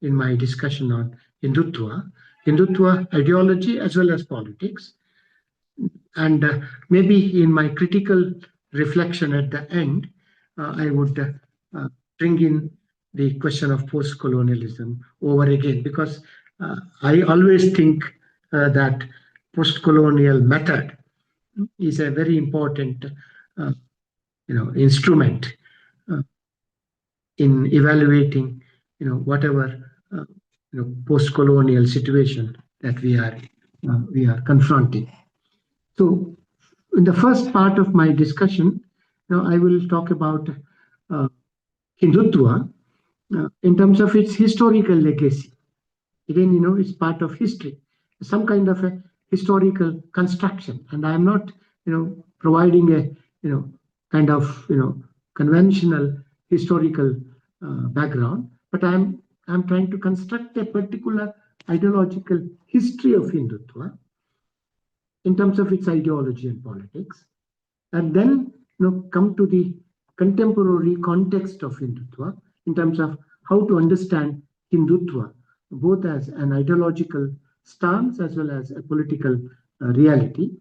in my discussion on Hindutva ideology as well as politics. And maybe in my critical reflection at the end, I would bring in the question of post-colonialism over again, because I always think that post-colonial method is a very important instrument in evaluating whatever post-colonial situation that we are confronting. So in the first part of my discussion, I will talk about Hindutva in terms of its historical legacy. Again, it's part of history, some kind of a historical construction. And I'm not, providing a, kind of, conventional historical background, but I'm trying to construct a particular ideological history of Hindutva in terms of its ideology and politics, and then come to the contemporary context of Hindutva in terms of how to understand Hindutva, both as an ideological stance as well as a political reality.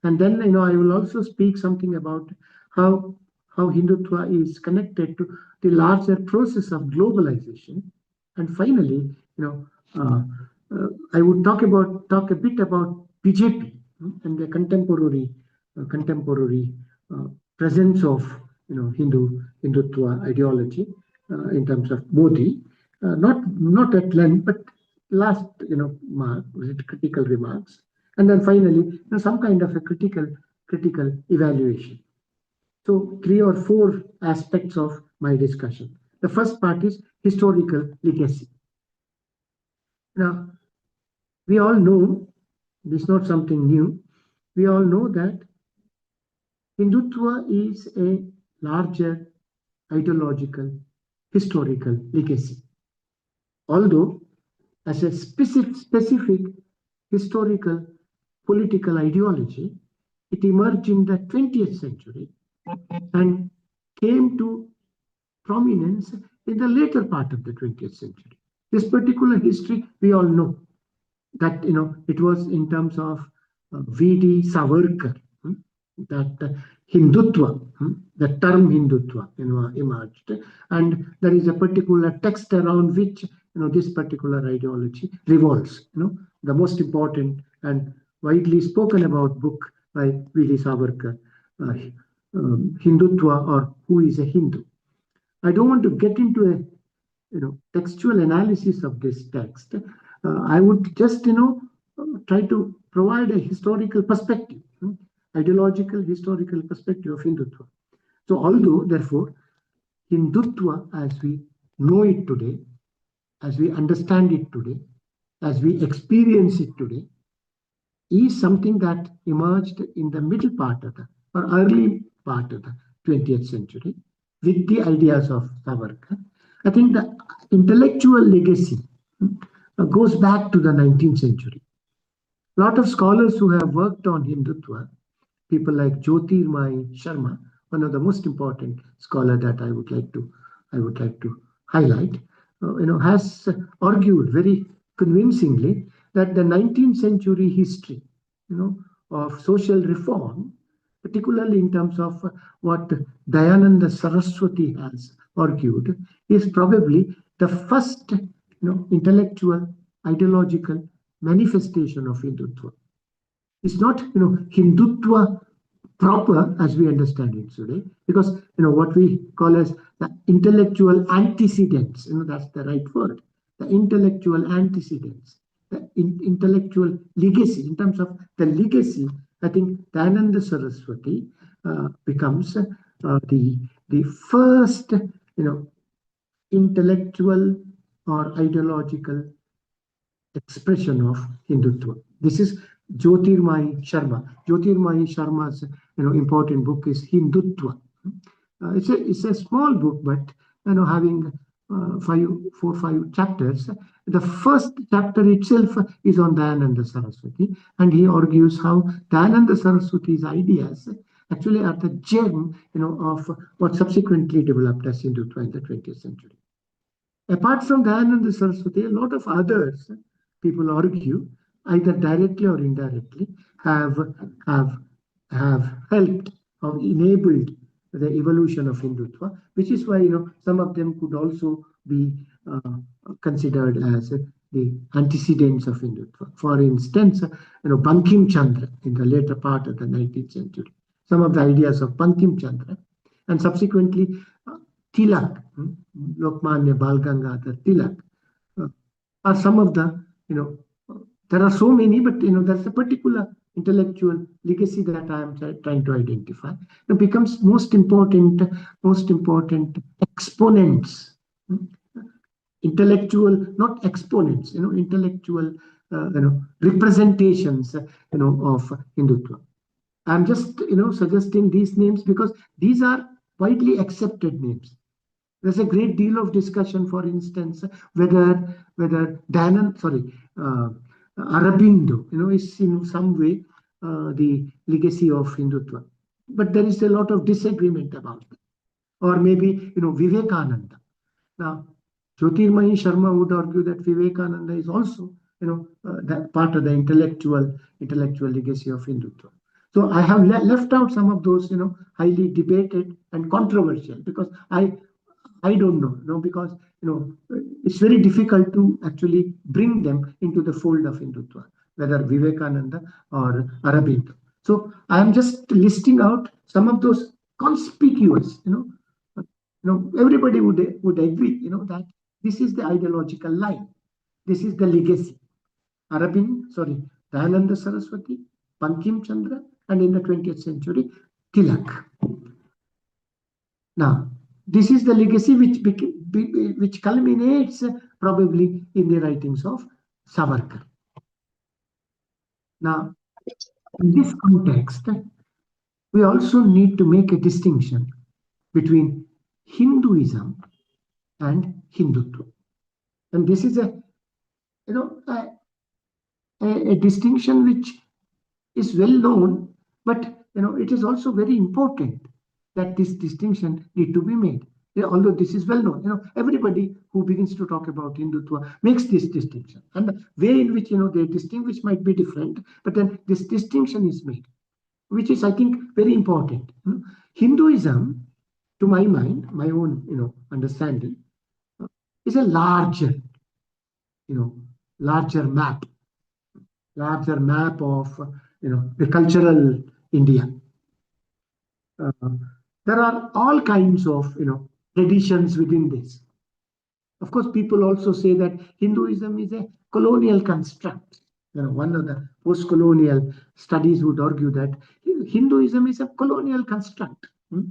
And then I will also speak something about how Hindutva is connected to the larger process of globalization. And finally, I would talk a bit about BJP and the contemporary presence of Hindutva ideology in terms of Modi, not at length, but last critical remarks, and then finally some kind of a critical evaluation. So 3 or 4 aspects of my discussion. The first part is historical legacy. Now, we all know, this is not something new, we all know that Hindutva is a larger ideological, historical legacy. Although, as a specific historical political ideology, it emerged in the 20th century and came to prominence in the later part of the 20th century. This particular history, we all know that, it was in terms of V.D. Savarkar, that Hindutva, the term Hindutva, emerged. And there is a particular text around which, this particular ideology revolves. The most important and widely spoken about book by V.D. Savarkar, Hindutva, or Who is a Hindu. I don't want to get into a textual analysis of this text. I would just, try to provide a historical perspective, ideological historical perspective of Hindutva. So although, therefore, Hindutva as we know it today, as we understand it today, as we experience it today, is something that emerged in the middle part of or early part of the 20th century with the ideas of Savarkar. I think the intellectual legacy goes back to the 19th century. A lot of scholars who have worked on Hindutva, people like Jyotirmai Sharma, one of the most important scholar that I would like to highlight, has argued very convincingly that the 19th century history, of social reform, particularly in terms of what Dayananda Saraswati has argued, is probably the first, intellectual, ideological manifestation of Hindutva. It's not, Hindutva proper as we understand it today, because, what we call as the intellectual antecedents, that's the right word, the intellectual antecedents, the intellectual legacy. In terms of the legacy, I think Dayananda Saraswati becomes the first, intellectual or ideological expression of Hindutva. This is Jyotirmai Sharma. Jyotirmai Sharma's important book is Hindutva. It's a small book, but having 4-5 chapters. The first chapter itself is on Dayananda Saraswati, and he argues how Dayananda Saraswati's ideas actually are the germ, of what subsequently developed as Hindutva in the 20th century. Apart from Dayananda Saraswati, a lot of others, people argue, either directly or indirectly, have have have helped or enabled the evolution of Hindutva, which is why some of them could also be considered as the antecedents of Hindutva. For instance, Bankim Chandra in the later part of the 19th century, some of the ideas of Bankim Chandra, and subsequently Tilak, Lokmanya Bal Gangadhar Tilak, uh, are some of the, there are so many, but there's a particular intellectual legacy that I am trying to identify. It becomes most important exponents, intellectual, not exponents, intellectual, representations, of Hindutva. I'm just, suggesting these names because these are widely accepted names. There's a great deal of discussion, for instance, whether Aurobindo, is in some way the legacy of Hindutva. But there is a lot of disagreement about it. Or maybe, Vivekananda. Now, Jyotirmayi Sharma would argue that Vivekananda is also, that part of the intellectual legacy of Hindutva. So I have left out some of those, highly debated and controversial because I don't know, because it's very difficult to actually bring them into the fold of Hindutva, whether Vivekananda or Aurobindo. So I am just listing out some of those conspicuous, everybody would agree, that this is the ideological line, this is the legacy. Dayananda Saraswati, Bankim Chandra, and in the 20th century, Tilak. Now, this is the legacy which culminates probably in the writings of Savarkar. Now, in this context, we also need to make a distinction between Hinduism and Hindutva. And this is a distinction which is well known, but it is also very important that this distinction need to be made. Although this is well known, everybody who begins to talk about Hindutva makes this distinction, and the way in which they distinguish might be different, but then this distinction is made, which is, I think, very important. Hinduism, to my mind, my own understanding, is a larger map of the cultural India. There are all kinds of traditions within this. Of course, people also say that Hinduism is a colonial construct. One of the post-colonial studies would argue that Hinduism is a colonial construct.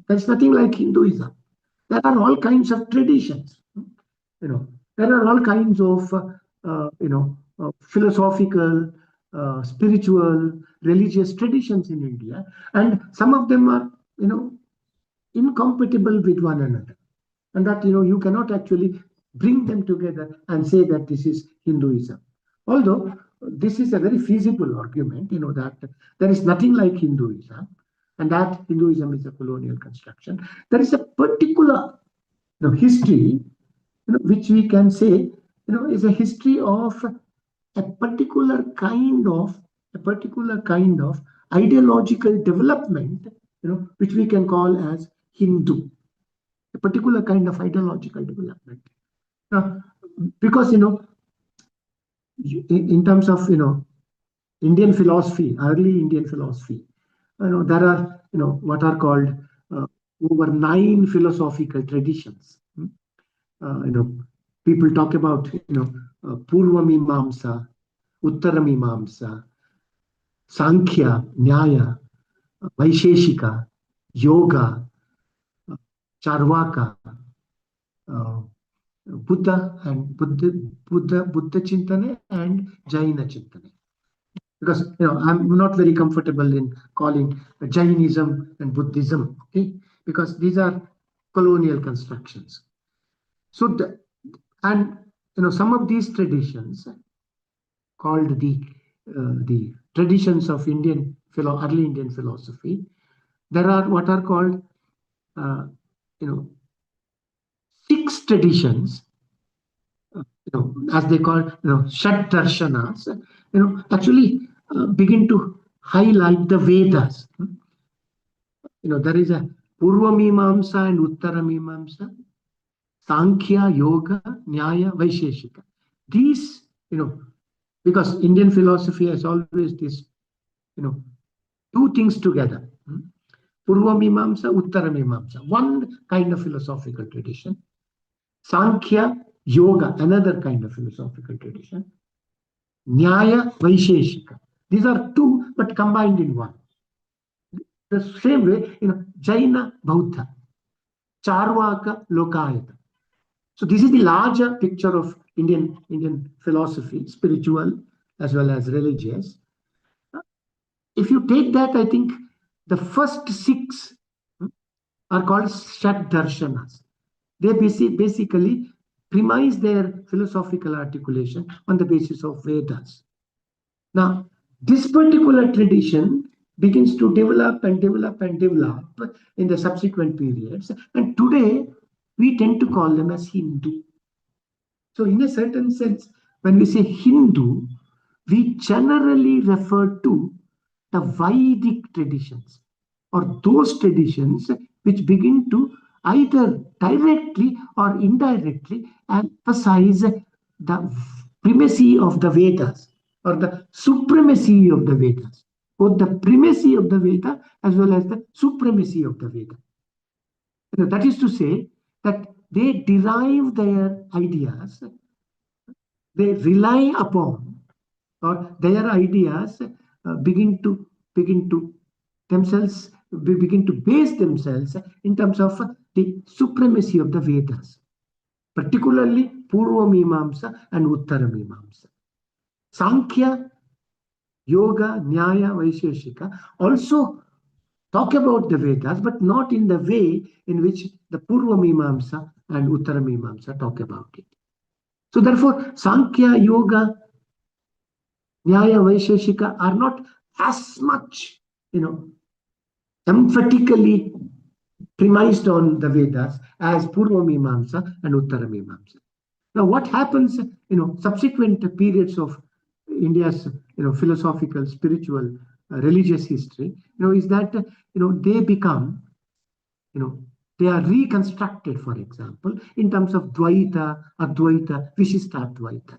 There's nothing like Hinduism. There are all kinds of traditions. There are all kinds of philosophical, spiritual, religious traditions in India, and some of them are incompatible with one another, and that you cannot actually bring them together and say that this is Hinduism. Although this is a very feasible argument, that there is nothing like Hinduism, and that Hinduism is a colonial construction. There is a particular history, which we can say is a history of a particular kind of ideological development, which we can call as Hindu, a particular kind of ideological development. Because in terms of Indian philosophy, early Indian philosophy, there are what are called over 9 philosophical traditions. People talk about Purva Mimamsa, Uttara Mimamsa, Sankhya, Nyaya, Vaisheshika, Yoga, Charvaka, Buddha Chintane and Jaina Chintane. Because I'm not very comfortable in calling Jainism and Buddhism, okay? Because these are colonial constructions. So some of these traditions called the traditions of early Indian philosophy, there are what are called 6 traditions as they call, Shat Darshanas, actually begin to highlight the Vedas. There is a Purva Mimamsa and Uttara Mimamsa, Sankhya, Yoga, Nyaya, Vaisheshika. These, because Indian philosophy has always this, two things together. Purva Mimamsa, Uttara Mimamsa, one kind of philosophical tradition. Sankhya, Yoga, another kind of philosophical tradition. Nyaya, Vaisheshika. These are two, but combined in one. The same way, Jaina, Bauddha, Charvaka, Lokayata. So this is the larger picture of Indian philosophy, spiritual as well as religious. If you take that, I think the first six are called Shat Darshanas. They basically premise their philosophical articulation on the basis of Vedas. Now, this particular tradition begins to develop and develop and develop in the subsequent periods. And today, we tend to call them as Hindu. So in a certain sense, when we say Hindu, we generally refer to the Vedic traditions or those traditions which begin to either directly or indirectly emphasize the primacy of the Vedas or the supremacy of the Vedas, both the primacy of the Veda as well as the supremacy of the Veda. That is to say that they derive their ideas, they rely upon, or their ideas begin to themselves begin to base themselves in terms of the supremacy of the Vedas, particularly Purva Mimamsa and Uttara Mimamsa. Sankhya, Yoga, Nyaya, Vaisheshika also talk about the Vedas, but not in the way in which the Purva Mimamsa and Uttara Mimamsa talk about it. So therefore, Sankhya, Yoga, Nyaya, Vaisheshika are not as much, emphatically premised on the Vedas as Purva Mimamsa and Uttara Mimamsa. Now, what happens, subsequent periods of India's, philosophical, spiritual, religious history, is that, they become, they are reconstructed, for example, in terms of Dvaita, Advaita, Vishishtadvaita.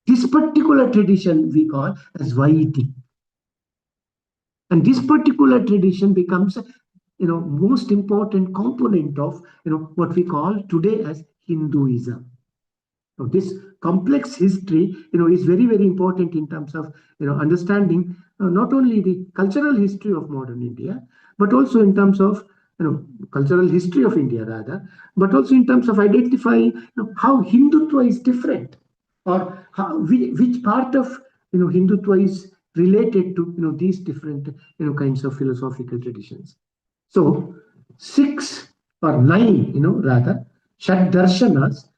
This particular tradition we call as Vedic. And this particular tradition becomes, most important component of, what we call today as Hinduism. So this complex history, is very, very important in terms of, understanding not only the cultural history of modern India, but also in terms of, cultural history of India rather, but also in terms of identifying, how Hindutva is different, or which part of, Hindutva is related to, these different, kinds of philosophical traditions. So 6 or 9, rather, Shat Darshanas,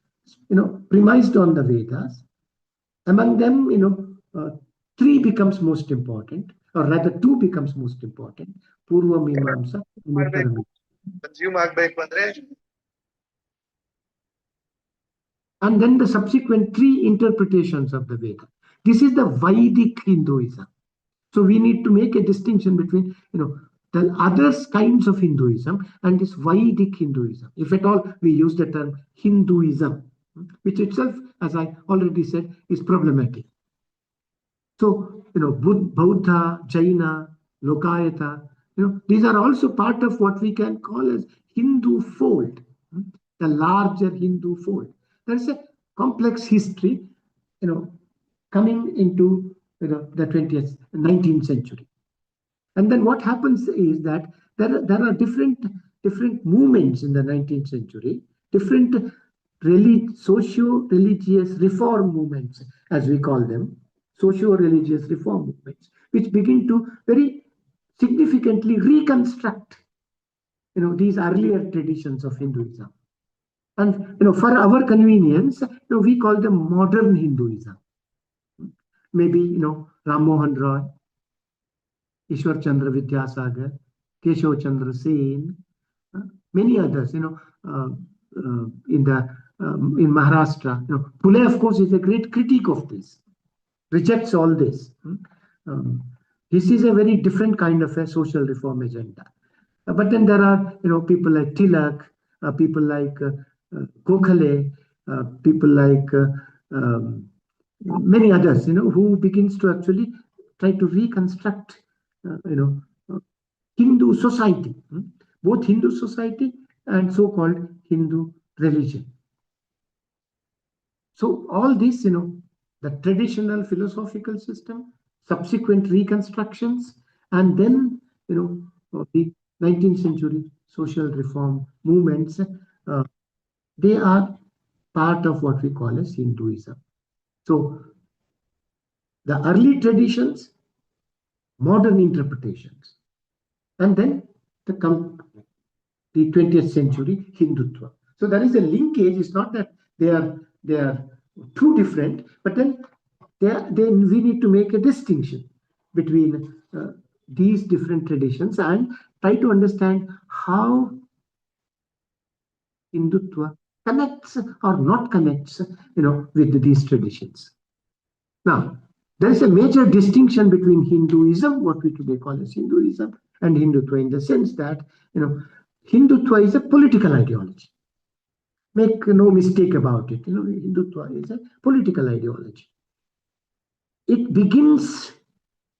premised on the Vedas. Among them, 3 becomes most important, or rather 2 becomes most important. Purva Mimamsa and Uttara Mimamsa. And then the subsequent 3 interpretations of the Veda. This is the Vedic Hinduism. So we need to make a distinction between, the other kinds of Hinduism and this Vedic Hinduism. If at all we use the term Hinduism, which itself, as I already said, is problematic. So, Buddha, Jaina, Lokayata, these are also part of what we can call as Hindu fold, the larger Hindu fold. There's a complex history, coming into the 19th century. And then what happens is that there are different movements in the 19th century, different socio-religious reform movements, as we call them, socio-religious reform movements, which begin to very significantly reconstruct, these earlier traditions of Hinduism. And, for our convenience, we call them modern Hinduism. Maybe, Ram Mohan Roy, Ishwar Chandra Vidyasagar, Keshav Chandra Sen, many others, in the in Maharashtra. Pule, of course, is a great critic of this, rejects all this. This is a very different kind of a social reform agenda. But then there are, people like Tilak, people like Gokhale, people like many others, who begins to actually try to reconstruct, Hindu society, both Hindu society and so-called Hindu religion. So all this, the traditional philosophical system, subsequent reconstructions, and then, the 19th century social reform movements, they are part of what we call as Hinduism. So the early traditions, modern interpretations, and then the 20th century Hindutva. So there is a linkage. It's not that they are too different, but then we need to make a distinction between these different traditions and try to understand how Hindutva connects or not connects, with these traditions. Now, there is a major distinction between Hinduism, what we today call as Hinduism, and Hindutva, in the sense that, Hindutva is a political ideology. Make no mistake about it. Hindutva is a political ideology. It begins,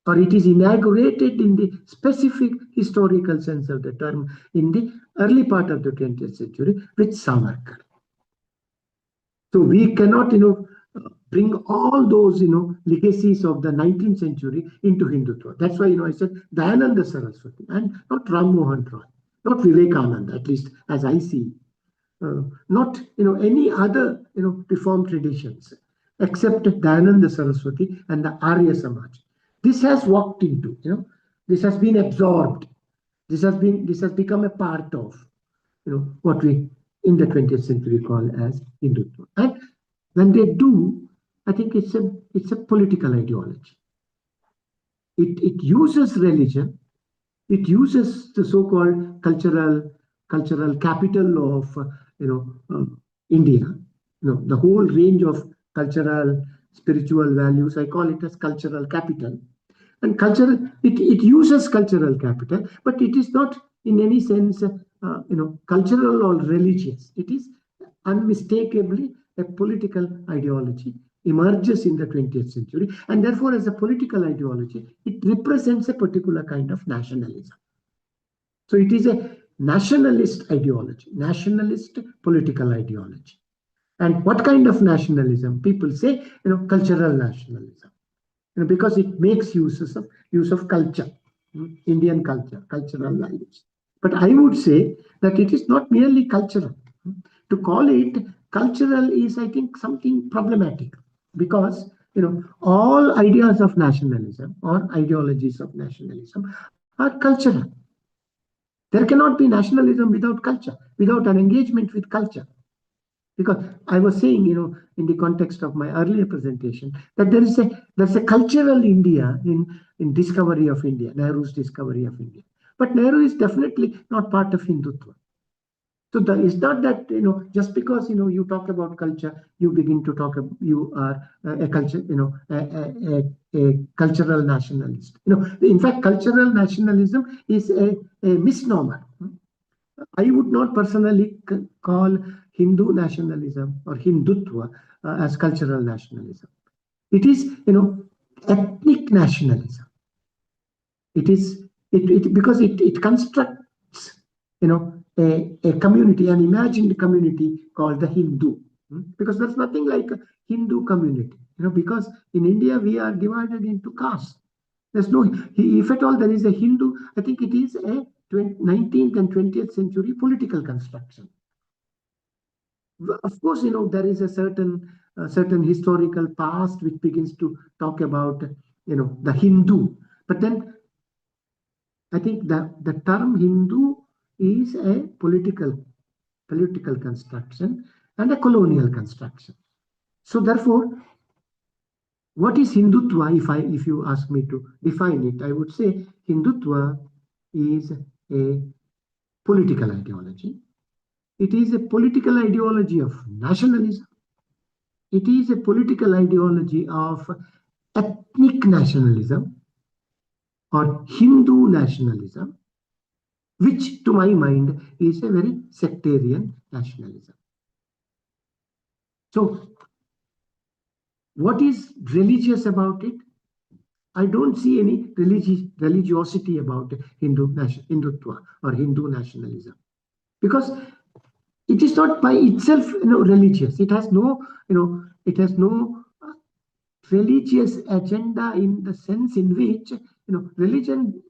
or it is inaugurated in the specific historical sense of the term in the early part of the 20th century with Savarkar. So we cannot, bring all those, legacies of the 19th century into Hindutva. That's why, I said Dayananda Saraswati and not Ram Mohan Roy, not Vivekananda, at least as I see, not, any other, reform traditions except Dayananda Saraswati and the Arya Samaj. This has walked into, this has been absorbed. This has become a part of, what we in the 20th century call as Hindutva. And when they do, I think it's a political ideology. It uses religion. It uses the so-called cultural capital of India. The whole range of cultural, spiritual values. I call it as cultural capital. And it uses cultural capital, but it is not in any sense, cultural or religious. It is unmistakably a political ideology, emerges in the 20th century, and therefore as a political ideology, it represents a particular kind of nationalism. So it is a nationalist ideology, nationalist political ideology. And what kind of nationalism? People say, cultural nationalism, because it makes use of culture, Indian culture, cultural values. But I would say that it is not merely cultural. To call it cultural is, I think, something problematic, because all ideas of nationalism or ideologies of nationalism are cultural. There cannot be nationalism without culture, without an engagement with culture. Because I was saying, in the context of my earlier presentation, that there's a cultural India in discovery of India, Nehru's discovery of India. But Nehru is definitely not part of Hindutva. So it's not that, just because, you talk about culture, you begin to talk, you are a culture, a cultural nationalist. In fact, cultural nationalism is a misnomer. I would not personally call Hindu nationalism or Hindutva as cultural nationalism. It is, ethnic nationalism. It is because it constructs, a community, an imagined community called the Hindu, because there's nothing like a Hindu community, because in India we are divided into castes. There's no, if at all there is a Hindu, I think it is a 19th and 20th century political construction. Of course, there is a certain historical past which begins to talk about, the Hindu, but then I think that the term Hindu is a political construction and a colonial construction. So therefore, what is Hindutva? If you ask me to define it, I would say Hindutva is a political ideology. It is a political ideology of nationalism. It is a political ideology of ethnic nationalism or Hindu nationalism, which to my mind is a very sectarian nationalism. So, what is religious about it? I don't see any religiosity about Hindutva or Hindu nationalism, because it is not by itself, religious. It has no, religious agenda in the sense in which, religion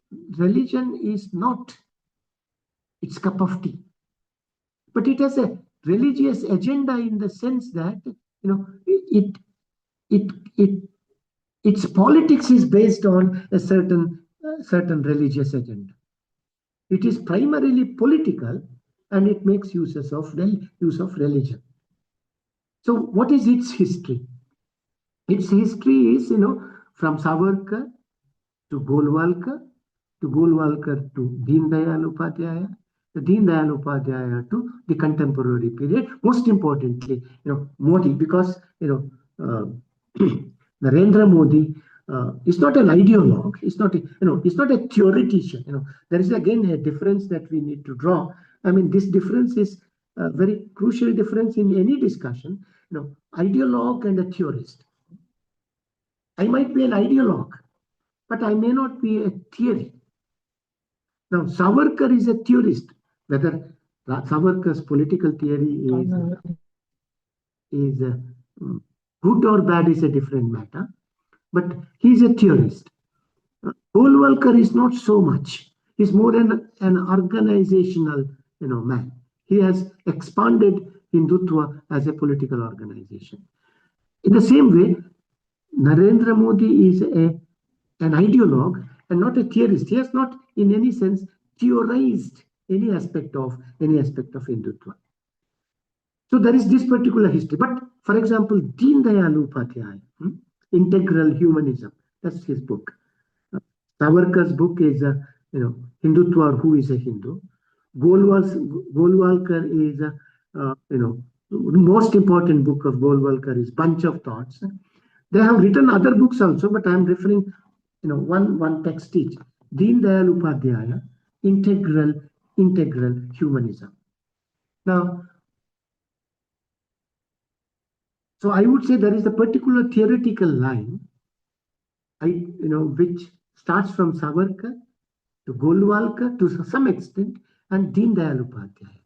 is not its cup of tea, but it has a religious agenda in the sense that, it it it its politics is based on a certain religious agenda. It is primarily political, and it makes use of religion. So what is its history? Its history is, from Savarkar to Golwalkar to Deen Dayal Upadhyaya, the Deen Dayal Upadhyaya to the contemporary period. Most importantly, Modi, because, Narendra Modi is not an ideologue. He's not, he's not a theoretician. There is again a difference that we need to draw. I mean, this difference is a very crucial difference in any discussion. Ideologue and a theorist. I might be an ideologue, but I may not be a theory. Now, Savarkar is a theorist. Whether Savarkar's political theory is good or bad is a different matter, but he's a theorist. Golwalkar is not so much. He's more an organizational, man. He has expanded Hindutva as a political organization. In the same way, Narendra Modi is an ideologue and not a theorist. He has not, in any sense, theorized any aspect of Hindutva. So there is this particular history. But for example, Deen Dayal Upadhyaya, Integral Humanism, that's his book. Savarkar's book is, Hindutva or Who is a Hindu. Golwalkar is, most important book of Golwalkar is Bunch of Thoughts. They have written other books also, but I am referring, one text each. Deen Dayal Upadhyaya, Integral Humanism. Now, so I would say there is a particular theoretical line, which starts from Savarkar to Golwalkar to some extent, and Deen Dayal Upadhyaya.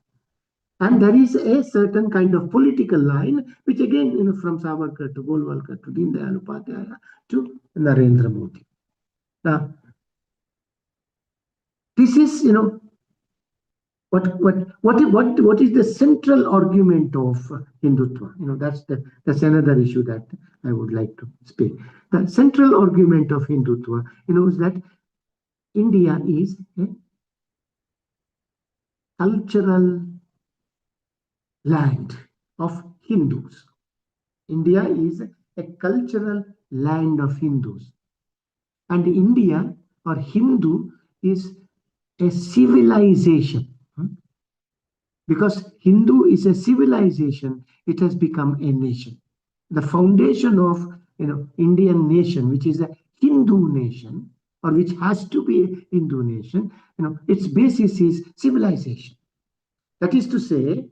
And there is a certain kind of political line, which again, from Savarkar to Golwalkar to Deen Dayal Upadhyaya to Narendra Modi. Now, this is, what is the central argument of Hindutva? That's another issue that I would like to speak. The central argument of Hindutva, is that India is a cultural land of Hindus. India is a cultural land of Hindus. And India or Hindu is a civilization. Because Hindu is a civilization, it has become a nation. The foundation of Indian nation, which is a Hindu nation, or which has to be a Hindu nation, its basis is civilization. That is to say,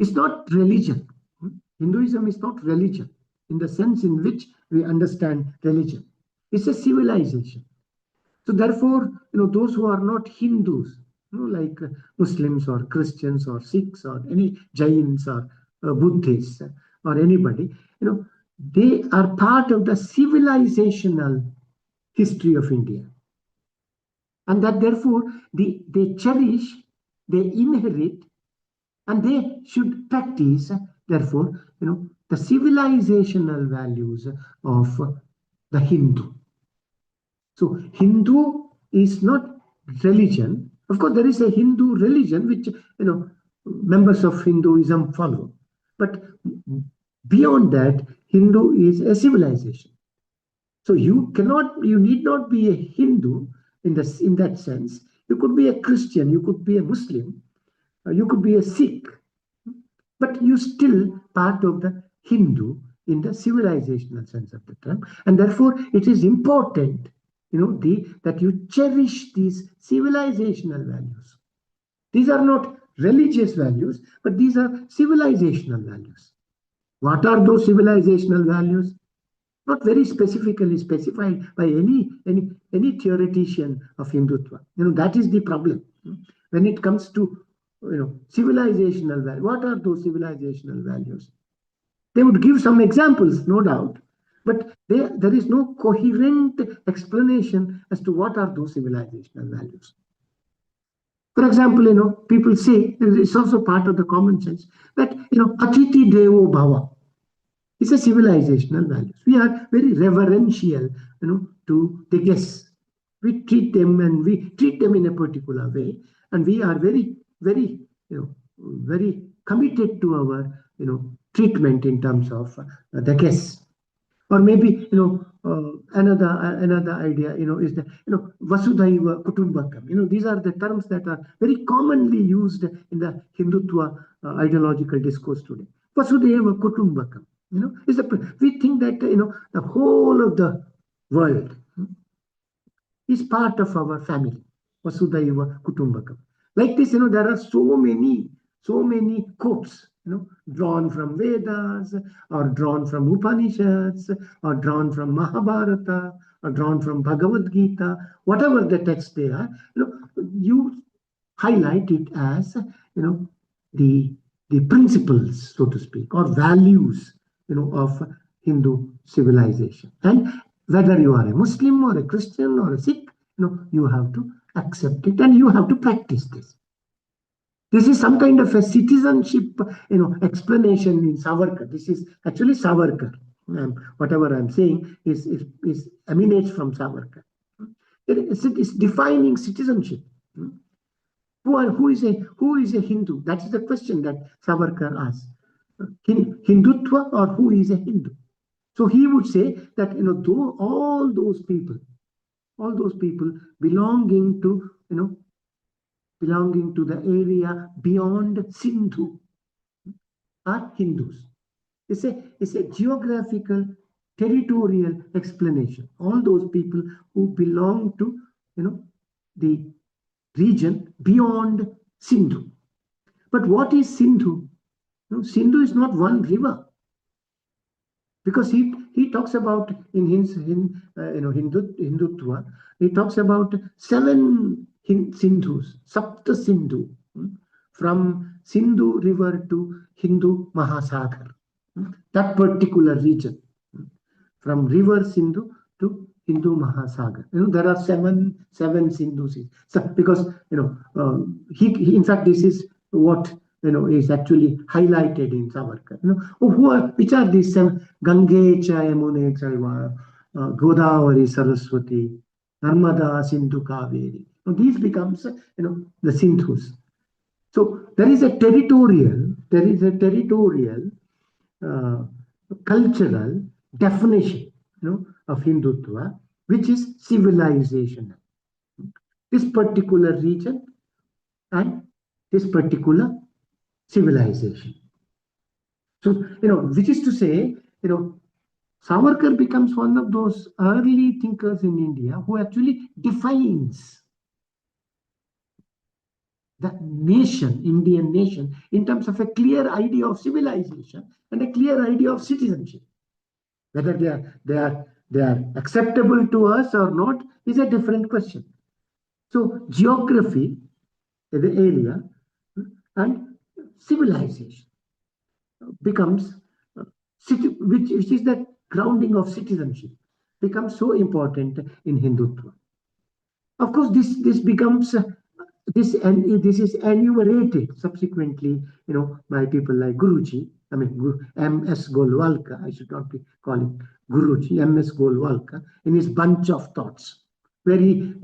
it's not religion. Hinduism is not religion in the sense in which we understand religion. It's a civilization. So therefore, those who are not Hindus, like Muslims or Christians or Sikhs or any Jains or Buddhists or anybody, they are part of the civilizational history of India. And that therefore they cherish, they inherit, and they should practice, therefore, the civilizational values of the Hindu. So Hindu is not religion. Of course, there is a Hindu religion which, members of Hinduism follow. But beyond that, Hindu is a civilization. So you need not be a Hindu in that sense. You could be a Christian, you could be a Muslim, You could be a Sikh, but you still part of the Hindu in the civilizational sense of the term, and therefore it is important, that you cherish these civilizational values. These are not religious values, but these are civilizational values. What are those civilizational values? Not very specifically specified by any theoretician of Hindutva. That is the problem. When it comes to civilizational values, what are those civilizational values? They would give some examples, no doubt, but there is no coherent explanation as to what are those civilizational values. For example, people say, it's also part of the common sense, that, Atiti Devo Bhava is a civilizational value. We are very reverential, to the guests. We treat them in a particular way, and we are very, very, very committed to our, treatment in terms of the guests. Or maybe, another idea, is that, Vasudhaiva Kutumbakam. These are the terms that are very commonly used in the Hindutva ideological discourse today. Vasudhaiva Kutumbakam. We think that, the whole of the world is part of our family. Vasudhaiva Kutumbakam. Like this, there are so many quotes, drawn from Vedas, or drawn from Upanishads, or drawn from Mahabharata, or drawn from Bhagavad Gita, whatever the text they are, you highlight it as, the principles, so to speak, or values, of Hindu civilization. And whether you are a Muslim or a Christian or a Sikh, you have to accept it and you have to practice this. This is some kind of a citizenship, explanation in Savarkar. This is actually Savarkar. Whatever I'm saying is emanates from Savarkar. It's defining citizenship. Who is a Hindu? That is the question that Savarkar asks. Hindutva, or who is a Hindu? So he would say that, though all those people belonging to the area beyond Sindhu are Hindus. It's a geographical, territorial explanation. All those people who belong to, the region beyond Sindhu. But what is Sindhu? Sindhu is not one river. Because he talks about in his Hindutva, he talks about 7 Sindhus, Sapta Sindhu, from Sindhu river to Hindu Mahasagar, that particular region, from river Sindhu to Hindu Mahasagar. There are seven Sindhus. So, because he in fact, this is what is actually highlighted in Savarkar. Which are these 7? Gange cha Yamune chaiva, Godavari Saraswati, Narmada Sindhu Kaveri. These becomes the Sindhus. So there is a territorial cultural definition of Hindutva, which is civilizational. This particular region and this particular civilization. So, which is to say, Savarkar becomes one of those early thinkers in India who actually defines the nation, Indian nation, in terms of a clear idea of civilization and a clear idea of citizenship. Whether they are acceptable to us or not is a different question. So geography, the area, and civilization becomes which is the grounding of citizenship, becomes so important in Hindutva. Of course, this becomes this is enumerated subsequently, by people like Guruji. I mean, M.S. Golwalkar. I should not be calling Guruji. M.S. Golwalkar, in his Bunch of Thoughts, where he,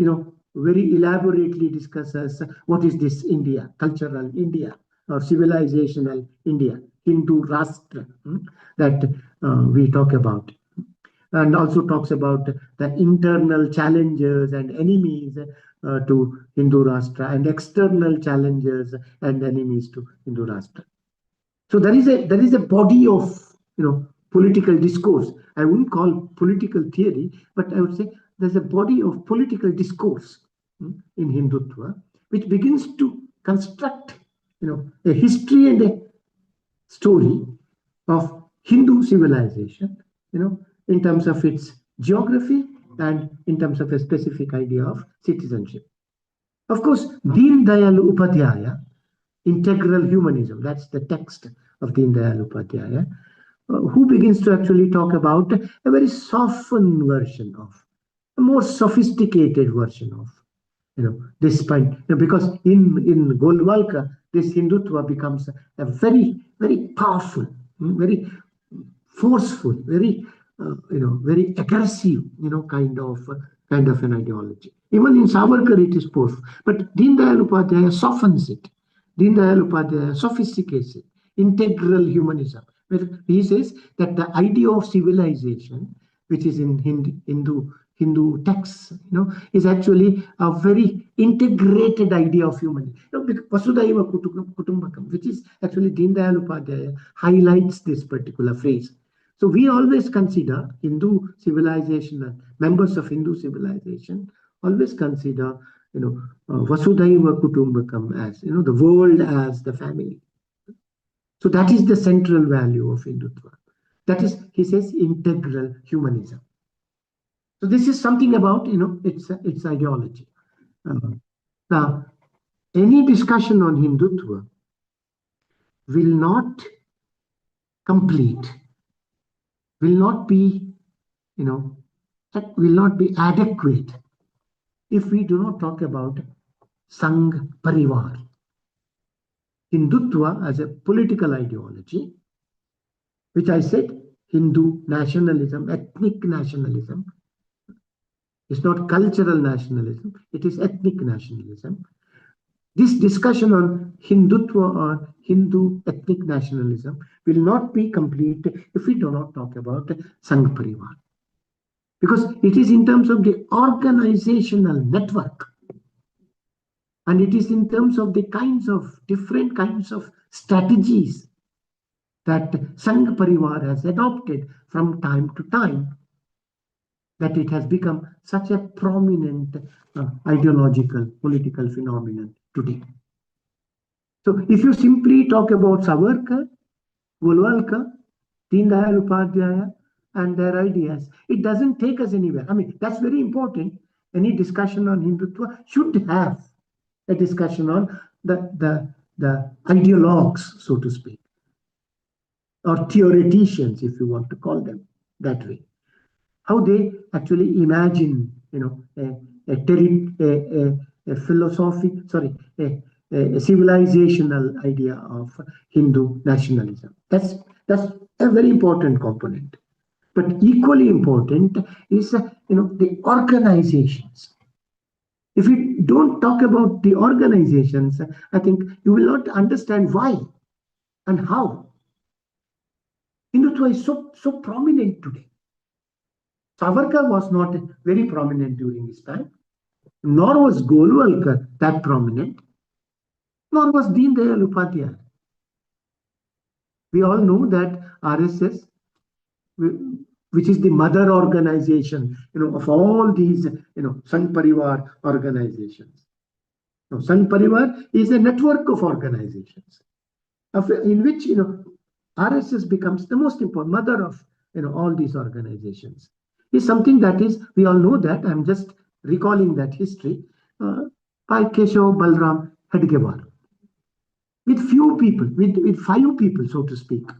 very elaborately discusses what is this India, cultural India or civilizational India, Hindu Rashtra, that we talk about. And also talks about the internal challenges and enemies to Hindu Rashtra and external challenges and enemies to Hindu Rashtra. So there is a body of political discourse. I wouldn't call political theory, but I would say there's a body of political discourse in Hindutva, which begins to construct a history and a story of Hindu civilization, in terms of its geography and in terms of a specific idea of citizenship. Of course, Deen Dayal Upadhyaya, Integral Humanism, that's the text of Deen Dayal Upadhyaya, who begins to actually talk about a very softened version of, a more sophisticated version of, this point, because in Golwalkar, this Hindutva becomes a very, very powerful, very forceful, very, very aggressive, kind of an ideology. Even in Savarkar, it is powerful, but Deen Dayal Upadhyaya softens it. Deen Dayal Upadhyaya sophisticates it. Integral humanism, where he says that the idea of civilization, which is in Hindu texts, is actually a very integrated idea of human. Vasudhaiva Kutumbakam, which is actually Deen Dayal Upadhyaya highlights this particular phrase. So we always consider Hindu civilization and members of Hindu civilization always consider Vasudhaiva Kutumbakam as the world as the family. So that is the central value of Hindutva. That is, he says, integral humanism. So this is something about its ideology. Now, any discussion on Hindutva will not complete, will not be adequate if we do not talk about Sangh Parivar. Hindutva as a political ideology, which I said Hindu nationalism, ethnic nationalism, is not cultural nationalism, it is ethnic nationalism. This discussion on Hindutva or Hindu ethnic nationalism will not be complete if we do not talk about Sangh Parivar. Because it is in terms of the organizational network, and it is in terms of the different kinds of strategies that Sangh Parivar has adopted from time to time, that it has become such a prominent ideological, political phenomenon today. So if you simply talk about Savarkar, Golwalkar, Deen Dayal Upadhyaya, and their ideas, it doesn't take us anywhere. I mean, that's very important. Any discussion on Hindutva should have a discussion on the ideologues, so to speak, or theoreticians, if you want to call them that way. How they actually imagine, a civilizational idea of Hindu nationalism. That's a very important component. But equally important is, the organizations. If we don't talk about the organizations, I think you will not understand why and how Hindutva is so prominent today. Savarkar was not very prominent during his time, nor was Golwalkar that prominent, nor was Deen Dayal Upadhyaya. We all know that RSS, which is the mother organization, of all these, Sangh Parivar organizations. Now, Sangh Parivar is a network of organizations, in which, RSS becomes the most important mother of, all these organizations. Is something that is, we all know that, I'm just recalling that history, by Keshav Balram Hedgewar. With few people, with 5 people, so to speak,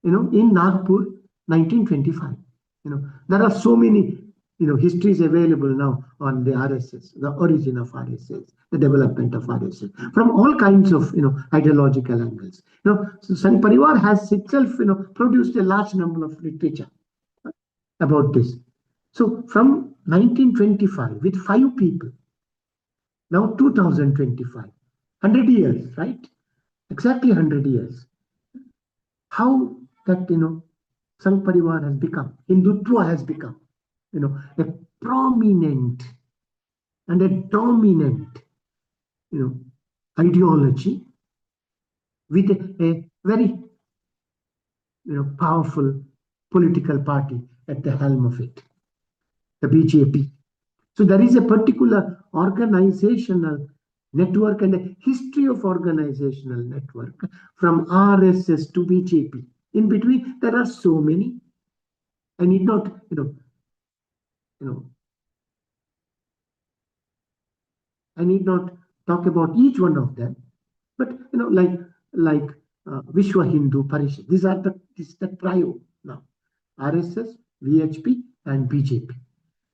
in Nagpur, 1925. There are so many, histories available now on the RSS, the origin of RSS, the development of RSS, from all kinds of, ideological angles. So Sangh Parivar has itself, produced a large number of literature about this. So from 1925, with 5 people, now 2025, 100 years, right? Exactly 100 years. How that, Sangh Parivar has become, Hindutva has become, a prominent and a dominant, ideology with a very, powerful political party at the helm of it, the BJP. So there is a particular organizational network and a history of organizational network from RSS to BJP. In between, there are so many. I need not, I need not talk about each one of them, but like Vishwa Hindu Parishad. This is the trio now: RSS, VHP, and BJP.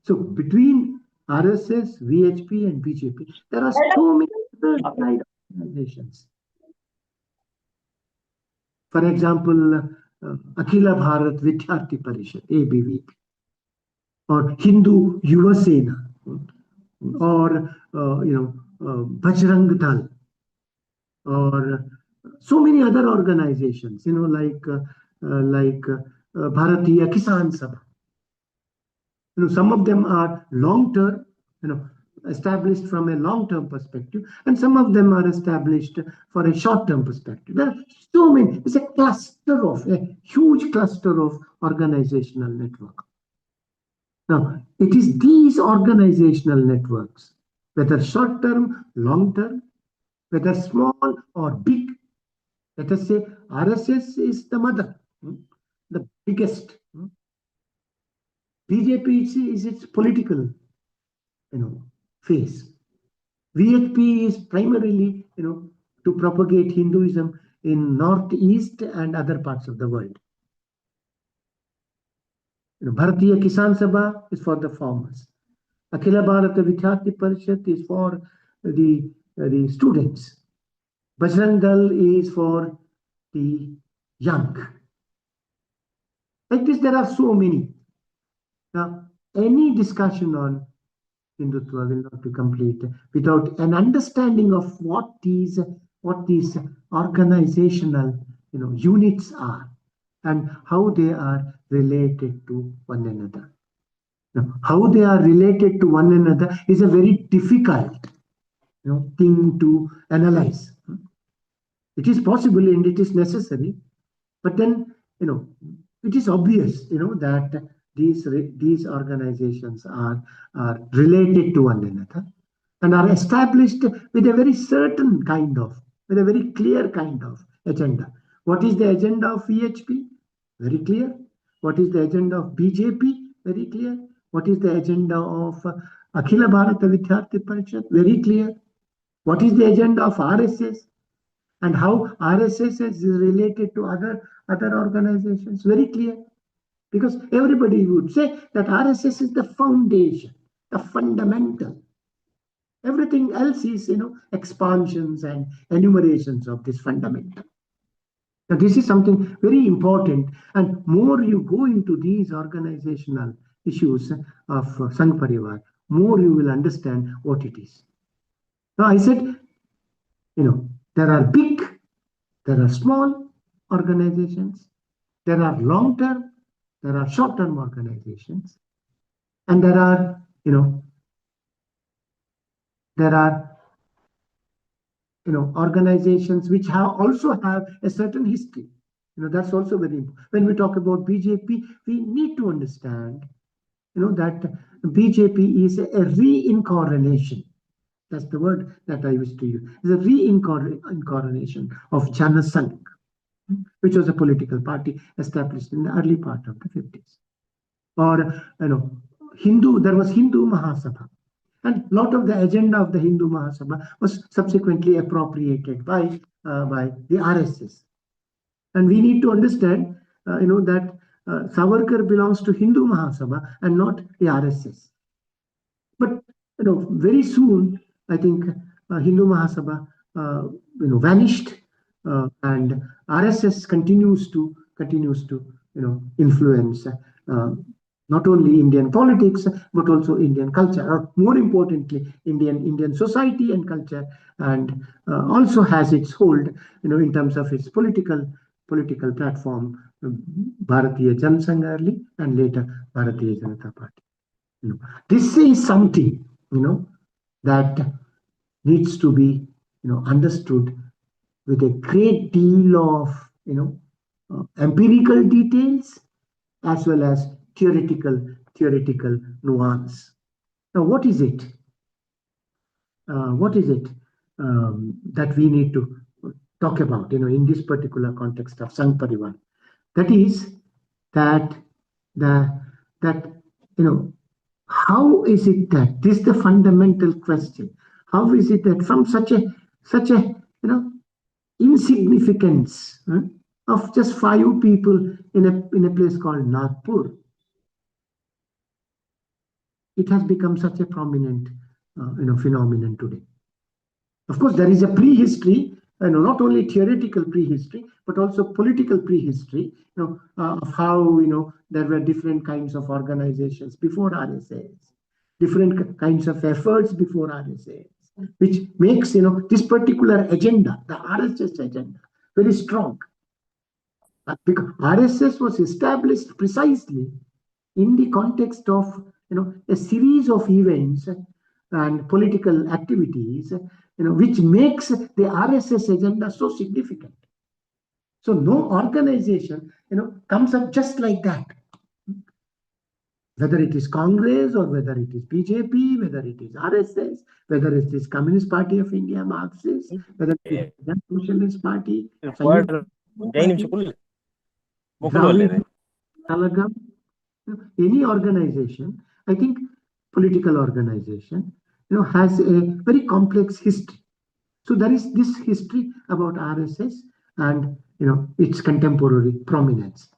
So between RSS, VHP, and BJP, there are so many other side organizations. For example, Akhila Bharat Vidyarthi Parishad, ABVP, or Hindu Yuva Sena, or Bajrang Dal, or so many other organizations, like Bharatiya Kisan Sabha. Some of them are long-term, established from a long-term perspective, and some of them are established for a short-term perspective. There are so many. It's a huge cluster of organizational network. Now, it is these organizational networks, whether short-term, long-term, whether small or big. Let us say RSS is the mother, the biggest. BJP is its political, face. VHP is primarily, to propagate Hinduism in Northeast and other parts of the world. Bharatiya Kisan Sabha is for the farmers. Akhila Bharata Vidyarthi Parishad is for the students. Bajrang Dal is for the young. Like this, there are so many. Now, any discussion on Hindutva will not be complete without an understanding of what these organizational units are and how they are related to one another. Now, how they are related to one another is a very difficult thing to analyze. It is possible and it is necessary, but then it is obvious that these organizations are related to one another and are established with a very certain kind of, with a very clear kind of agenda. What is the agenda of VHP? Very clear. What is the agenda of BJP? Very clear. What is the agenda of Akhila Bharata Vidyarthi Parishad? Very clear. What is the agenda of RSS? And how RSS is related to other organizations? Very clear. Because everybody would say that RSS is the foundation, the fundamental. Everything else is, expansions and enumerations of this fundamental. Now, this is something very important. And more you go into these organizational issues of Sangh Parivar, more you will understand what it is. Now, I said, there are big, there are small organizations, there are long-term, there are short-term organizations, and there are organizations which also have a certain history. That's also very important. When we talk about BJP, we need to understand, that BJP is a reincarnation. That's the word that I wish to use. It's a reincarnation of Jana Sangh, which was a political party established in the early part of the 50s. Or, there was Hindu Mahasabha. And a lot of the agenda of the Hindu Mahasabha was subsequently appropriated by the RSS. And we need to understand, that Savarkar belongs to Hindu Mahasabha and not the RSS. But, very soon, I think Hindu Mahasabha, vanished, and RSS continues to influence not only Indian politics but also Indian culture, or more importantly, Indian society and culture, and also has its hold, in terms of its political platform, Bharatiya Jan Sangh early and later Bharatiya Janata Party. This is something, that needs to be understood with a great deal of empirical details as well as theoretical nuance. Now, what is it? What is it that we need to talk about, in this particular context of Sangh Parivar? That is that that how is it that this is the fundamental question? How is it that from such a insignificance of just 5 people in a place called Nagpur, it has become such a prominent phenomenon today? Of course, there is a prehistory, not only theoretical prehistory, but also political prehistory, of how, there were different kinds of organizations before RSS, different kinds of efforts before RSS, which makes, this particular agenda, the RSS agenda, very strong. Because RSS was established precisely in the context of, a series of events and political activities, which makes the RSS agenda so significant. So no organization, comes up just like that. Whether it is Congress or whether it is BJP, whether it is RSS, whether it is Communist Party of India, Marxist, whether it is the Socialist Party, Talagam, any organization, I think political organization, has a very complex history. So there is this history about RSS and its contemporary prominence.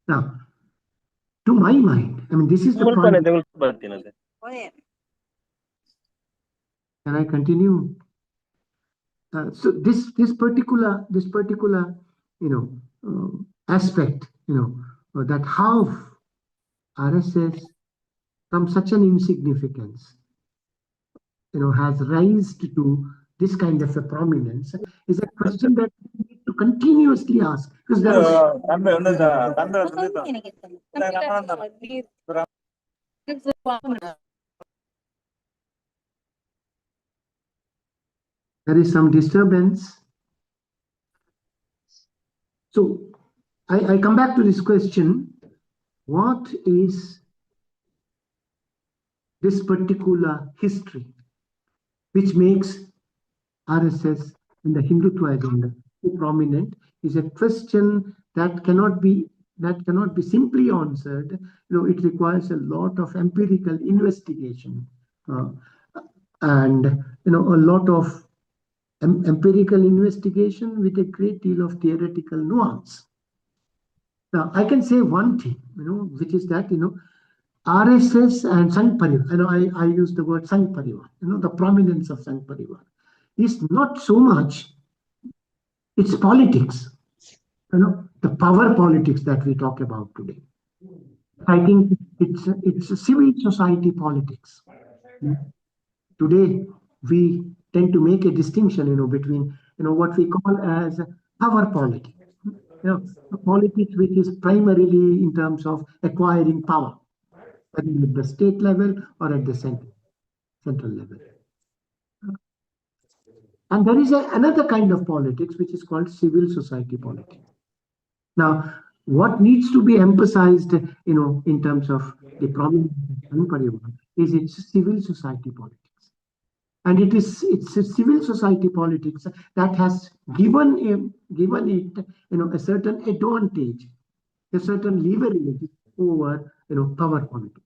Now, to my mind, I mean, this is the point. Can I continue? So this particular aspect, that how RSS from such an insignificance, has raised to this kind of a prominence is a question that we need to continuously ask, because there is some disturbance. So I come back to this question: what is this particular history which makes RSS in the Hindutva agenda so prominent? Is a question that cannot be simply answered. It requires a lot of empirical investigation and a lot of empirical investigation with a great deal of theoretical nuance. Now, I can say one thing, which is that RSS and Sangh Parivar, I use the word Sangh Parivar, the prominence of Sangh Parivar is not so much its politics, the power politics that we talk about today. I think it's civil society politics. Today, we tend to make a distinction, between, what we call as power politics. Politics which is primarily in terms of acquiring power, whether at the state level or at the central level. And there is another kind of politics which is called civil society politics. Now, what needs to be emphasized, in terms of the prominence of is its civil society politics. And it's a civil society politics that has given it, a certain advantage, a certain leverage over, power politics.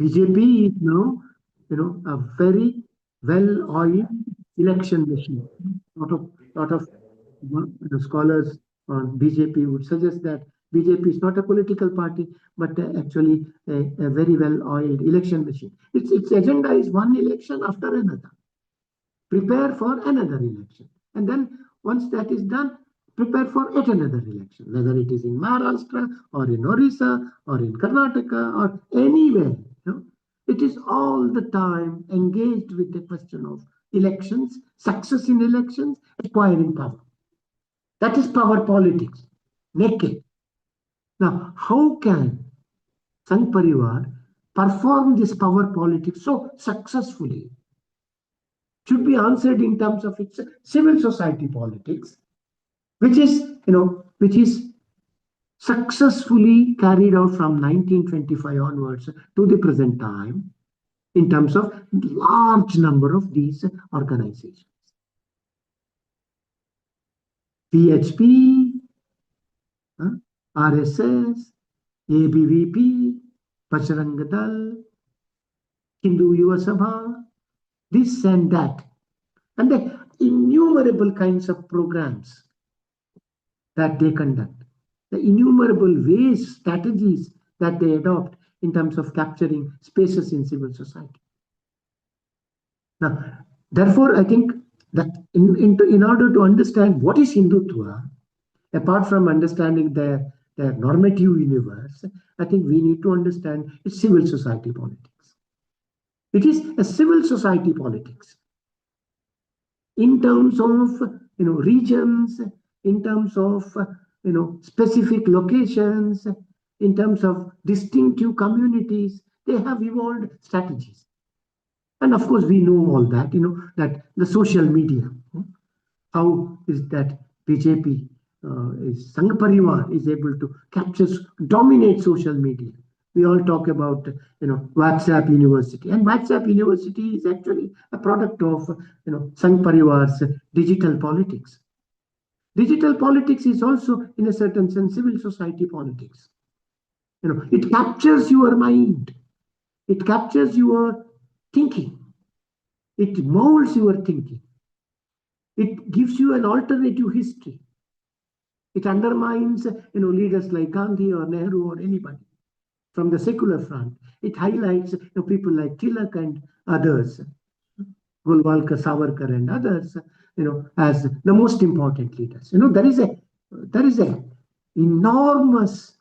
BJP is now, a very well-oiled election machine. Lot of scholars on BJP would suggest that BJP is not a political party, but actually a very well-oiled election machine. Its agenda is one election after another. Prepare for another election. And then once that is done, prepare for yet another election, whether it is in Maharashtra or in Orissa or in Karnataka or anywhere. It is all the time engaged with the question of elections, success in elections, acquiring power. That is power politics, naked. Now, how can Sangh Parivar perform this power politics so successfully should be answered in terms of its civil society politics, which is successfully carried out from 1925 onwards to the present time in terms of large number of these organizations. PHP, RSS, ABVP, Bajrang Dal, Hindu Yuva Sabha, this and that, and the innumerable kinds of programs that they conduct, the innumerable ways, strategies that they adopt in terms of capturing spaces in civil society. Now, therefore, I think that in order to understand what is Hindutva, apart from understanding their normative universe, I think we need to understand its civil society politics. It is a civil society politics in terms of regions, in terms of specific locations, in terms of distinctive communities. They have evolved strategies, and of course we know all that. That the social media, how is that BJP is Sangh Parivar is able to dominate social media. We all talk about WhatsApp University, and WhatsApp University is actually a product of Sangh Parivar's digital politics. Digital politics is also, in a certain sense, civil society politics. It captures your mind, it captures your thinking, it molds your thinking, it gives you an alternative history. It undermines leaders like Gandhi or Nehru or anybody from the secular front. It highlights people like Tilak and others, Golwalkar, Savarkar and others, as the most important leaders. There is a enormous,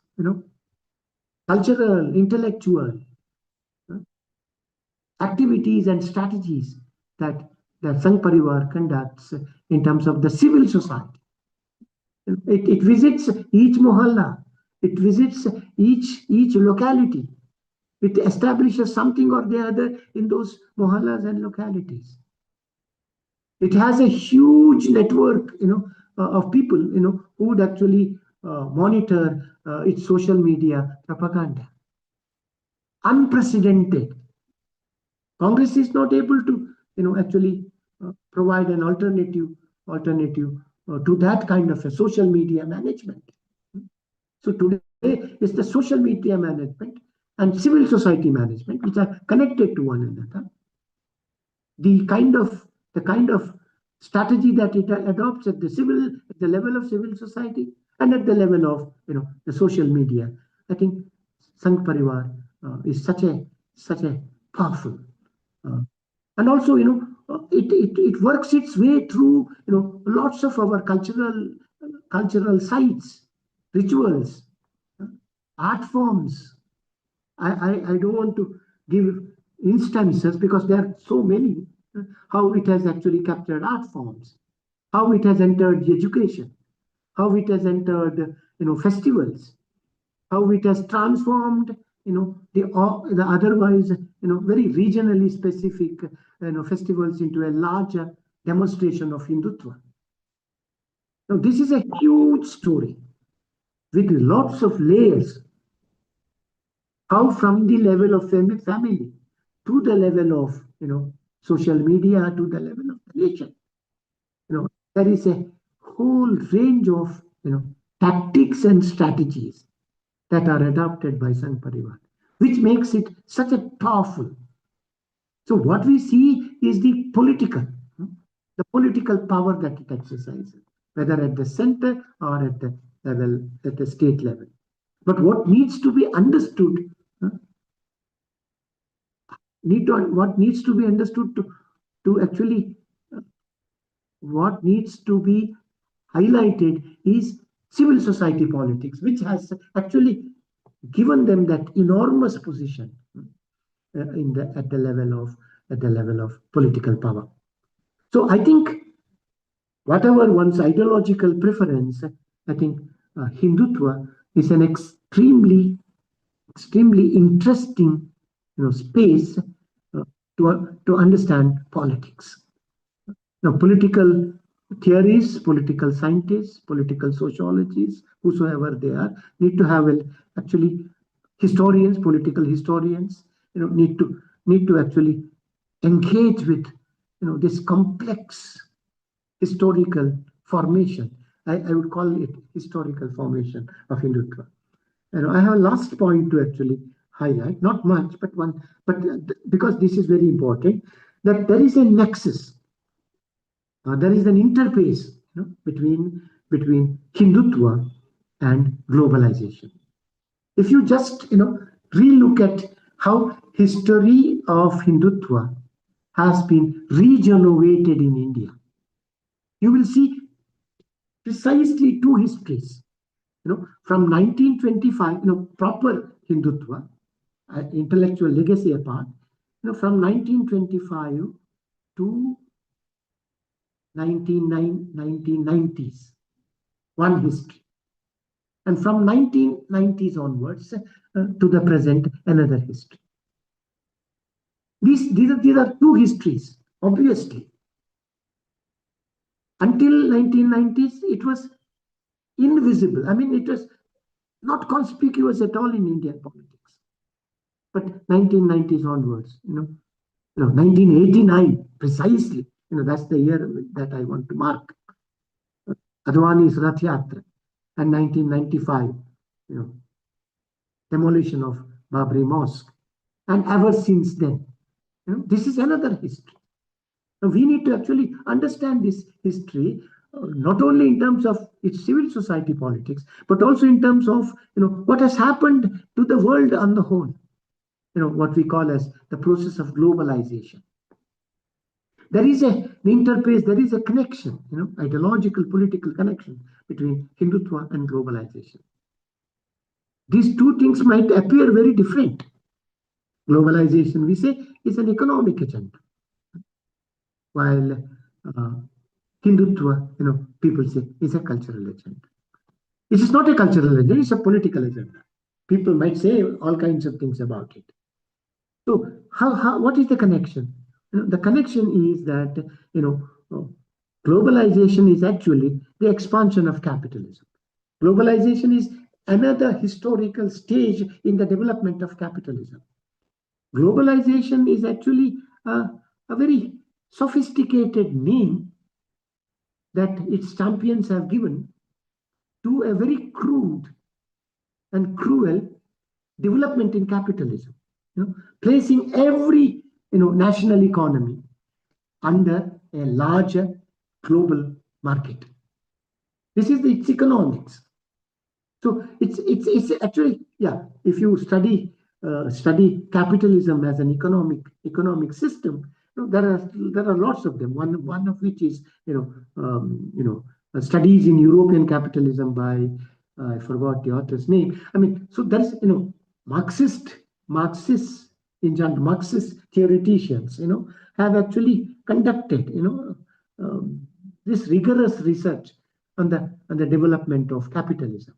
cultural, intellectual activities and strategies that Sangh Parivar conducts in terms of the civil society. It visits each mohalla, it visits each locality. It establishes something or the other in those mohallas and localities. It has a huge network, of people, who would actually monitor its social media propaganda. Unprecedented. Congress is not able to, actually provide an alternative to that kind of a social media management. So today is the social media management and civil society management, which are connected to one another. The kind of strategy that it adopts at the level of civil society and at the level of the social media. I think Sangh Parivar is such a powerful, and also it works its way through lots of our cultural sites, rituals, art forms. I don't want to give instances because there are so many. How it has actually captured art forms, how it has entered education, how it has entered festivals, how it has transformed the otherwise very regionally specific festivals into a larger demonstration of Hindutva. Now this is a huge story with lots of layers. How from the level of family to the level of social media to the level of the nation. There is a whole range of tactics and strategies that are adopted by Sangh Parivar, which makes it such a powerful. So what we see is the political power that it exercises, whether at the center or at the state level. But what needs to be understood what needs to be highlighted is civil society politics, which has actually given them that enormous position at the level of political power. So I think whatever one's ideological preference, I think Hindutva is an extremely interesting space to understand politics. Now, political theories, political scientists, political sociologists, whosoever they are, need to have actually historians, political historians, need to actually engage with this complex historical formation. I would call it historical formation of Hindutva. I have a last point to actually highlight, not much, but one, but because this is very important, that there is a nexus, there is an interface between Hindutva and globalization. If you just relook at how history of Hindutva has been regenerated in India, you will see precisely two histories. From 1925, proper Hindutva, intellectual legacy apart, from 1925 to 1990s, one history. And from 1990s onwards to the present, another history. These are two histories, obviously. Until 1990s, it was invisible. I mean, it was not conspicuous at all in Indian politics. But 1990s onwards, 1989 precisely, that's the year that I want to mark. Advani's Rath Yatra, and 1995, demolition of Babri Mosque, and ever since then, this is another history. Now we need to actually understand this history, not only in terms of its civil society politics, but also in terms of what has happened to the world on the whole. What we call as the process of globalization. There is an interface, there is a connection, ideological, political connection between Hindutva and globalization. These two things might appear very different. Globalization, we say, is an economic agenda, while Hindutva, people say, is a cultural agenda. It is not a cultural agenda, it's a political agenda. People might say all kinds of things about it. So, what is the connection? The connection is that, globalization is actually the expansion of capitalism. Globalization is another historical stage in the development of capitalism. Globalization is actually a very sophisticated name that its champions have given to a very crude and cruel development in capitalism, placing every national economy under a larger global market. This is its economics. So it's actually, yeah, if you study capitalism as an economic system, there are lots of them. One of which is studies in European capitalism by I forgot the author's name. I mean, so there's Marxist theoreticians have actually conducted this rigorous research on the development of capitalism,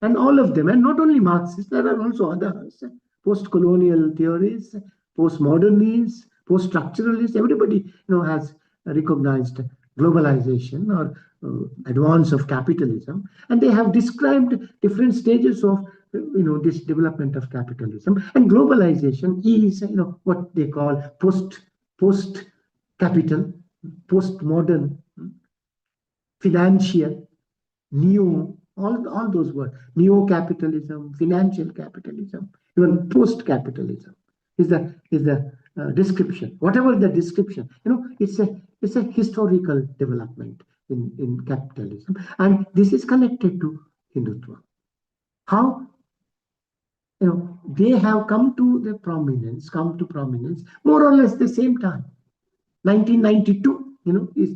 and all of them, and not only Marxists, there are also others, post-colonial theories, post-modernists, post-structuralists. Everybody has recognized globalization or advance of capitalism, and they have described different stages of this development of capitalism. And globalization is what they call post-capital, post-modern, financial, all those words, neo-capitalism, financial capitalism, even post-capitalism is the description. Whatever the description, it's a historical development in capitalism, and this is connected to Hindutva. How they have come to prominence more or less the same time. 1992, is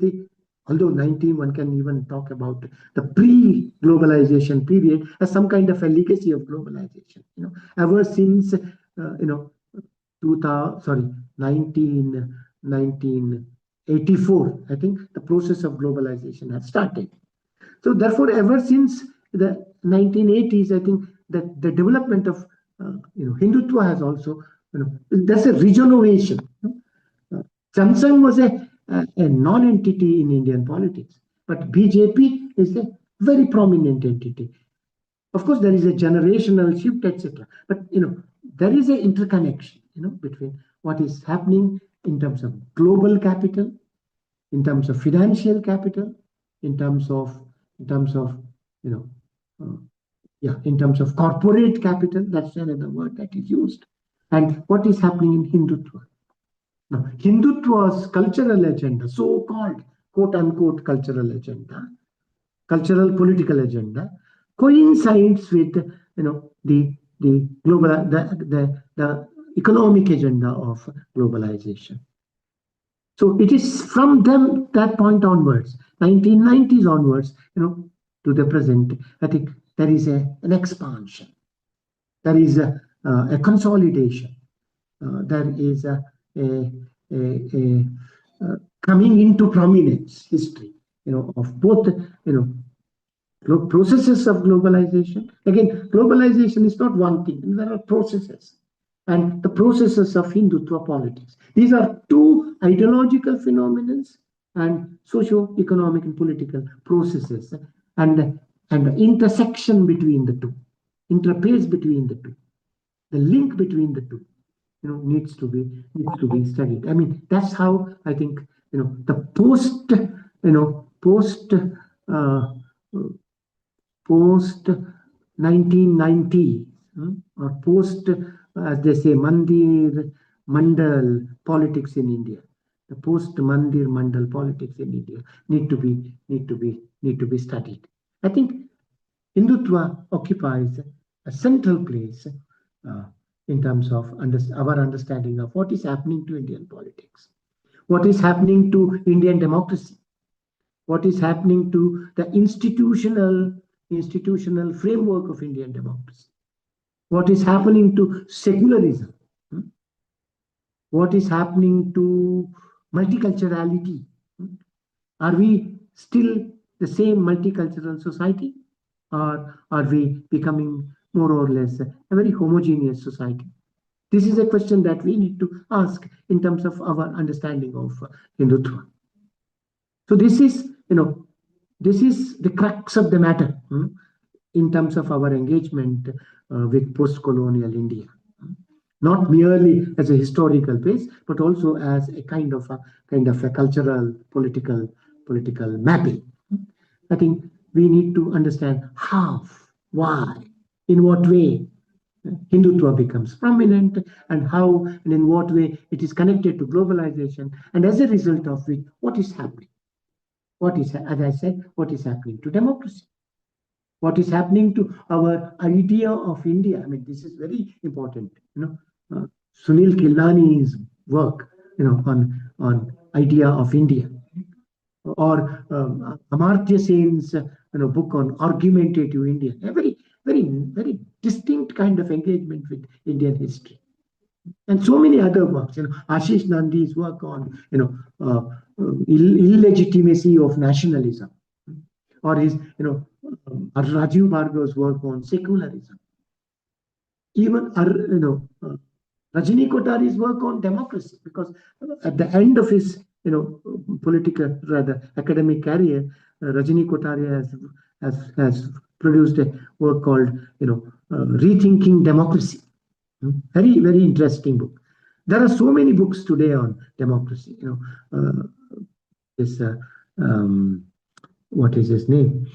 although 19, one can even talk about the pre-globalization period as some kind of a legacy of globalization. Ever since 1984, I think the process of globalization has started. So therefore, ever since the 1980s, I think that the development of Hindutva has also There's a regeneration. Samsung was a non-entity in Indian politics, but BJP is a very prominent entity. Of course, there is a generational shift, etc. But there is an interconnection, between what is happening in terms of global capital, in terms of financial capital, in terms of in terms of corporate capital. That's another word that is used, and what is happening in Hindutva. Now, Hindutva's cultural agenda, so-called quote-unquote cultural agenda, cultural political agenda, coincides with the global the economic agenda of globalization. So it is from that point onwards, 1990s onwards, to the present. I think there is an expansion, there is a consolidation, there is a coming into prominence history, of both, processes of globalization. Again, globalization is not one thing, there are processes, and the processes of Hindutva politics. These are two ideological phenomena and socio-economic and political processes, and the intersection between the two, interface between the two, the link between the two, needs to be studied. I mean, that's how I think the post 1990 or post, as they say, Mandir Mandal politics in India, the post Mandir Mandal politics in India need to be studied. I think Hindutva occupies a central place in terms of our understanding of what is happening to Indian politics, what is happening to Indian democracy, what is happening to the institutional framework of Indian democracy, what is happening to secularism, what is happening to multiculturality. Are we still the same multicultural society, or are we becoming more or less a very homogeneous society? This is a question that we need to ask in terms of our understanding of Hindutva. So this is the crux of the matter in terms of our engagement with post-colonial India. Not merely as a historical base, but also as a kind of a cultural, political mapping. I think we need to understand how, why, in what way Hindutva becomes prominent, and how and in what way it is connected to globalization, and as a result of which, what is happening. What is, as I said, what is happening to democracy? What is happening to our idea of India? I mean, this is very important. Sunil Kilnani's work, on idea of India, or Amartya Sen's, book on argumentative India. A very, very, very distinct kind of engagement with Indian history, and so many other works. Ashish Nandi's work on, illegitimacy of nationalism, or his, Rajiv Bhargava's work on secularism. Even, Rajini Kotari's work on democracy, because at the end of his, political, rather academic career, Rajini Kotari has produced a work called, Rethinking Democracy. Very, very interesting book. There are so many books today on democracy. This what is his name?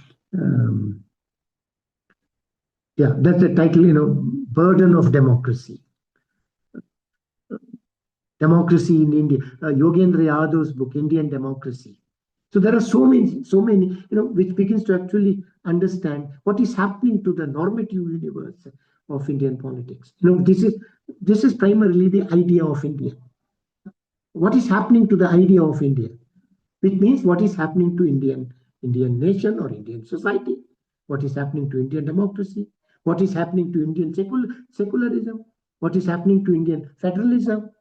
Yeah, that's the title. Burden of Democracy. Democracy in India. Yogendra Yadav's book, Indian Democracy. So there are so many, which begins to actually understand what is happening to the normative universe of Indian politics. This is primarily the idea of India. What is happening to the idea of India? Which means what is happening to Indian nation or Indian society? What is happening to Indian democracy? What is happening to Indian secularism? What is happening to Indian federalism?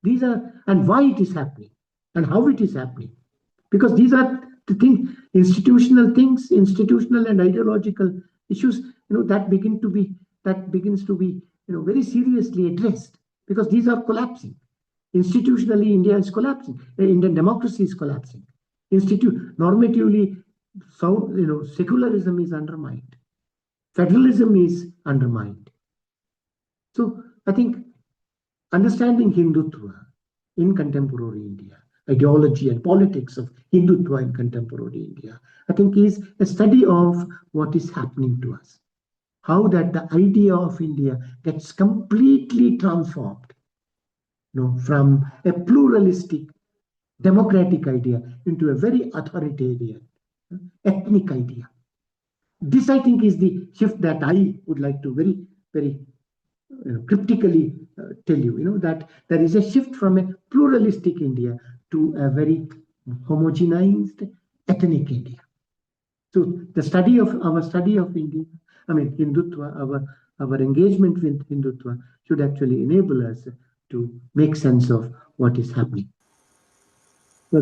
These are, and why it is happening, and how it is happening. Because these are the things, institutional and ideological issues, that begins to be very seriously addressed because these are collapsing. Institutionally, India is collapsing. Indian democracy is collapsing. Normatively, secularism is undermined. Federalism is undermined. So I think understanding Hindutva in contemporary India, ideology and politics of Hindutva in contemporary India, I think is a study of what is happening to us. How that the idea of India gets completely transformed, from a pluralistic, democratic idea into a very authoritarian, ethnic idea. This, I think, is the shift that I would like to very, very cryptically tell you, that there is a shift from a pluralistic India to a very homogenized ethnic India. So the study of India, Hindutva, our engagement with Hindutva should actually enable us to make sense of what is happening.